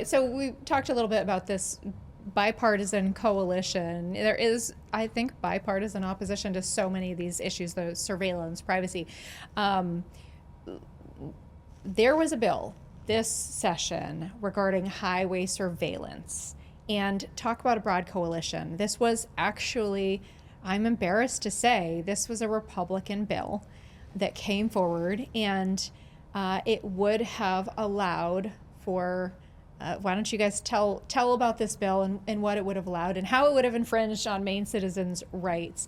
so we talked a little bit about this bipartisan coalition. There is, I think, bipartisan opposition to so many of these issues, the surveillance, privacy. There was a bill this session regarding highway surveillance, and talk about a broad coalition. This was actually, I'm embarrassed to say, this was a Republican bill that came forward, and it would have allowed for, why don't you guys tell about this bill and what it would have allowed and how it would have infringed on Maine citizens' rights.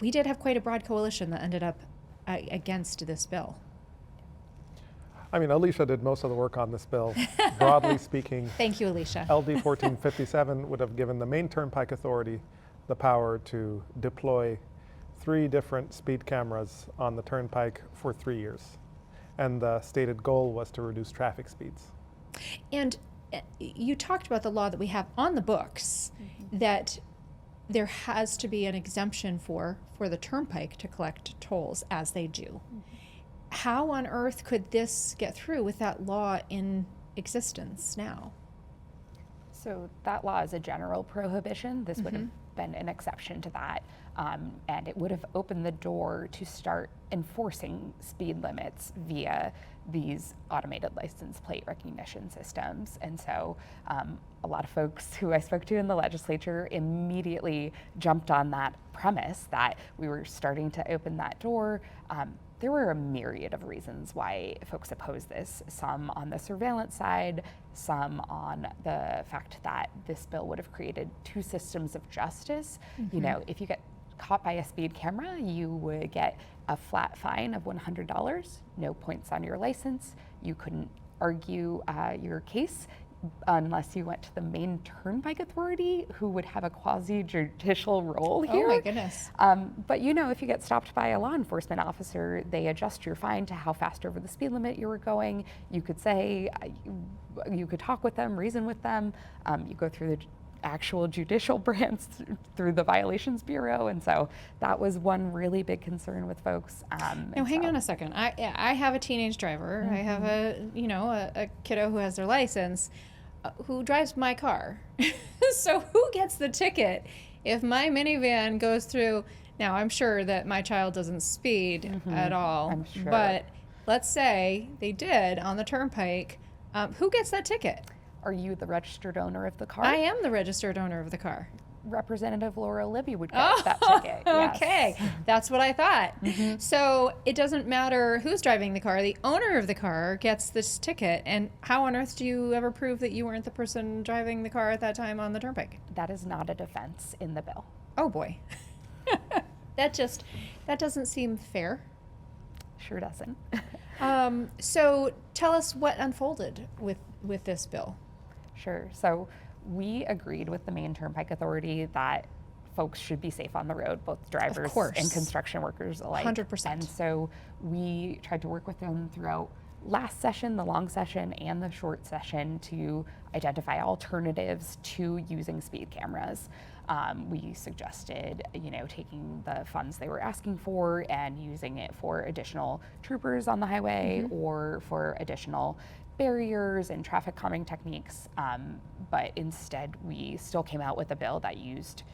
We did have quite a broad coalition that ended up against this bill. I mean, Alicia did most of the work on this bill. Broadly speaking, thank you, Alicia. LD 1457 would have given the Maine Turnpike Authority the power to deploy 3 different speed cameras on the turnpike for 3 years. And the stated goal was to reduce traffic speeds. And you talked about the law that we have on the books, that there has to be an exemption for the turnpike to collect tolls, as they do. How on earth could this get through with that law in existence now? So that law is a general prohibition. This would have been an exception to that. And it would have opened the door to start enforcing speed limits via these automated license plate recognition systems. And so a lot of folks who I spoke to in the legislature immediately jumped on that premise that we were starting to open that door. There were a myriad of reasons why folks oppose this, some on the surveillance side, some on the fact that this bill would have created 2 systems of justice. You know, if you get caught by a speed camera, you would get a flat fine of $100, no points on your license. You couldn't argue your case unless you went to the Maine Turnpike Authority, who would have a quasi-judicial role here. Oh my goodness. But you know, if you get stopped by a law enforcement officer, they adjust your fine to how fast over the speed limit you were going. You could say, you could talk with them, reason with them. You go through the actual judicial branch through the Violations Bureau, and so that was one really big concern with folks. Now, hang on a second. I have a teenage driver. I have a kiddo who has their license, who drives my car. So who gets the ticket if my minivan goes through? Now, I'm sure that my child doesn't speed at all, I'm sure. but let's say they did on the turnpike. Who gets that ticket? Are you the registered owner of the car? I am the registered owner of the car. Representative Laurel would get that ticket. Yes. Okay, that's what I thought. So it doesn't matter who's driving the car, the owner of the car gets this ticket. And how on earth do you ever prove that you weren't the person driving the car at that time on the turnpike? That is not a defense in the bill. Oh boy. That doesn't seem fair. Sure doesn't. So tell us what unfolded with this bill. Sure. So we agreed with the Maine Turnpike Authority that folks should be safe on the road, both drivers and construction workers alike. 100%. And so we tried to work with them throughout last session, the long session, and the short session to identify alternatives to using speed cameras. We suggested, taking the funds they were asking for and using it for additional troopers on the highway or for additional barriers and traffic calming techniques. But instead, we still came out with a bill that used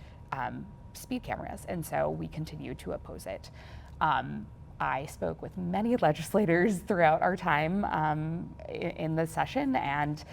speed cameras, and so we continue to oppose it. I spoke with many legislators throughout our time in the session, and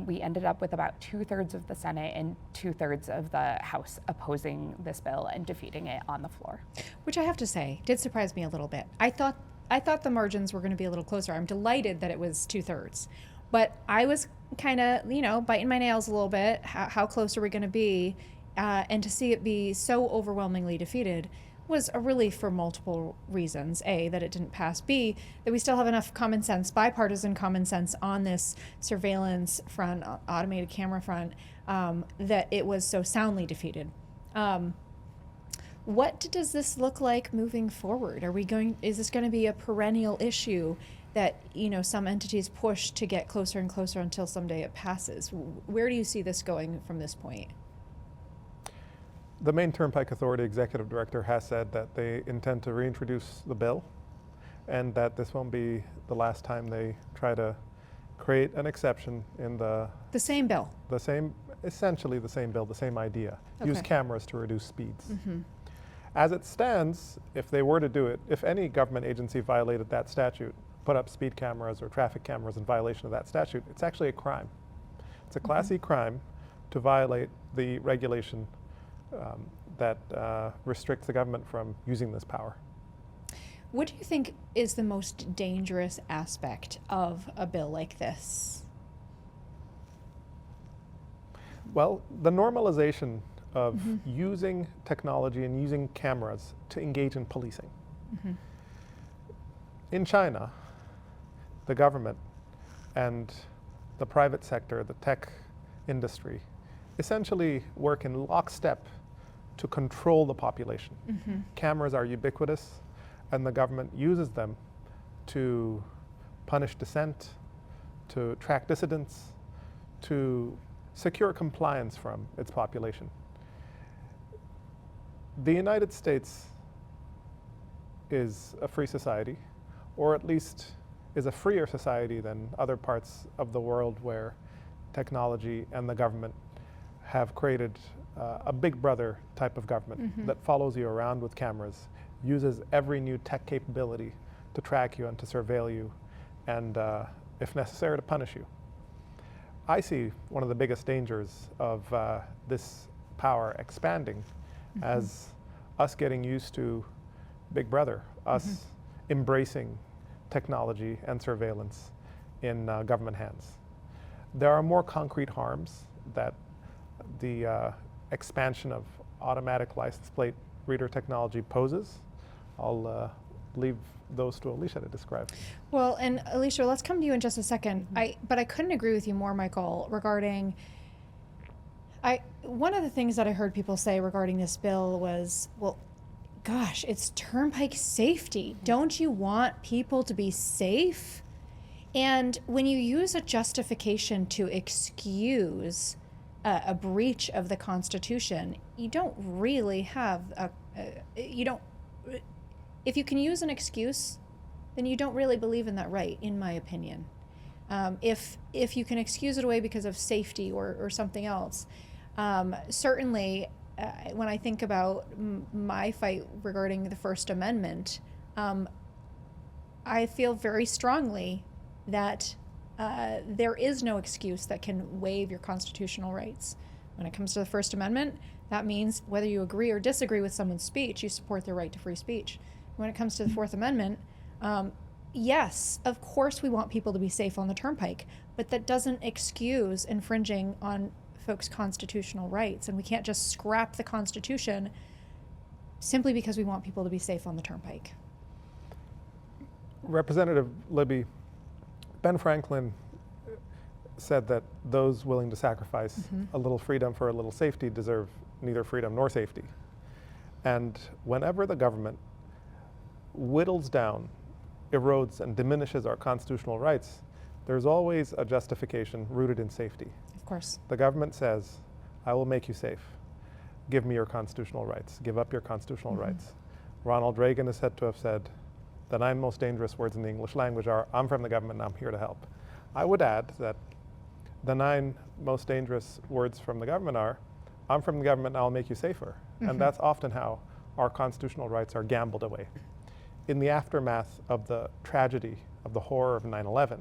we ended up with about 2/3 of the Senate and 2/3 of the House opposing this bill and defeating it on the floor. Which I have to say did surprise me a little bit. I thought the margins were going to be a little closer. I'm delighted that it was 2/3, but I was kind of biting my nails a little bit. How close are we going to be? And to see it be so overwhelmingly defeated was a relief for multiple reasons. A, that it didn't pass. B, that we still have enough common sense, bipartisan common sense on this surveillance front, automated camera front, that it was so soundly defeated. What does this look like moving forward? Is this going to be a perennial issue that, some entities push to get closer and closer until someday it passes? Where do you see this going from this point? The Maine Turnpike Authority Executive Director has said that they intend to reintroduce the bill and that this won't be the last time they try to create an exception in The same bill. essentially the same bill, the same idea. Use Okay. cameras to reduce speeds. As it stands, if they were to do it, if any government agency violated that statute, put up speed cameras or traffic cameras in violation of that statute, it's actually a crime. It's a Class E crime to violate the regulation that restricts the government from using this power. What do you think is the most dangerous aspect of a bill like this? Well, the normalization of using technology and using cameras to engage in policing. In China, the government and the private sector, the tech industry, essentially work in lockstep to control the population. Cameras are ubiquitous, and the government uses them to punish dissent, to track dissidents, to secure compliance from its population. The United States is a free society, or at least is a freer society than other parts of the world where technology and the government have created a big brother type of government that follows you around with cameras, uses every new tech capability to track you and to surveil you, and if necessary, to punish you. I see one of the biggest dangers of this power expanding as us getting used to Big Brother, us embracing technology and surveillance in government hands. There are more concrete harms that the expansion of automatic license plate reader technology poses. I'll leave those to Alicia to describe. Well, and Alicia, let's come to you in just a second. But I couldn't agree with you more, Michael, regarding one of the things that I heard people say regarding this bill was, well, gosh, it's turnpike safety. Don't you want people to be safe? And when you use a justification to excuse a breach of the Constitution, you don't really have if you can use an excuse, then you don't really believe in that right, in my opinion. If you can excuse it away because of safety or something else, certainly when I think about my fight regarding the First Amendment, I feel very strongly that there is no excuse that can waive your constitutional rights. When it comes to the First Amendment, that means whether you agree or disagree with someone's speech, you support their right to free speech. When it comes to the Fourth Amendment, yes, of course we want people to be safe on the turnpike, but that doesn't excuse infringing on folks' constitutional rights. And we can't just scrap the Constitution simply because we want people to be safe on the turnpike. Representative Libby, Ben Franklin said that those willing to sacrifice a little freedom for a little safety deserve neither freedom nor safety. And whenever the government whittles down, erodes, and diminishes our constitutional rights, there's always a justification rooted in safety. Of course. The government says, I will make you safe. Give me your constitutional rights. Give up your constitutional rights. Ronald Reagan is said to have said, the 9 most dangerous words in the English language are, I'm from the government and I'm here to help. I would add that the 9 most dangerous words from the government are, I'm from the government and I'll make you safer. And that's often how our constitutional rights are gambled away. In the aftermath of the tragedy, of the horror of 9/11,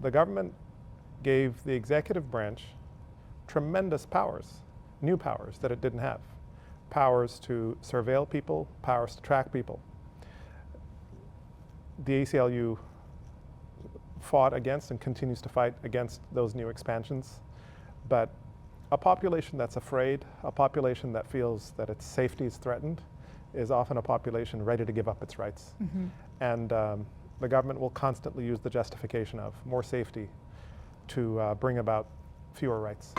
the government gave the executive branch tremendous powers, new powers that it didn't have. Powers to surveil people, powers to track people. The ACLU fought against and continues to fight against those new expansions. But a population that's afraid, a population that feels that its safety is threatened, is often a population ready to give up its rights. And the government will constantly use the justification of more safety to bring about fewer rights.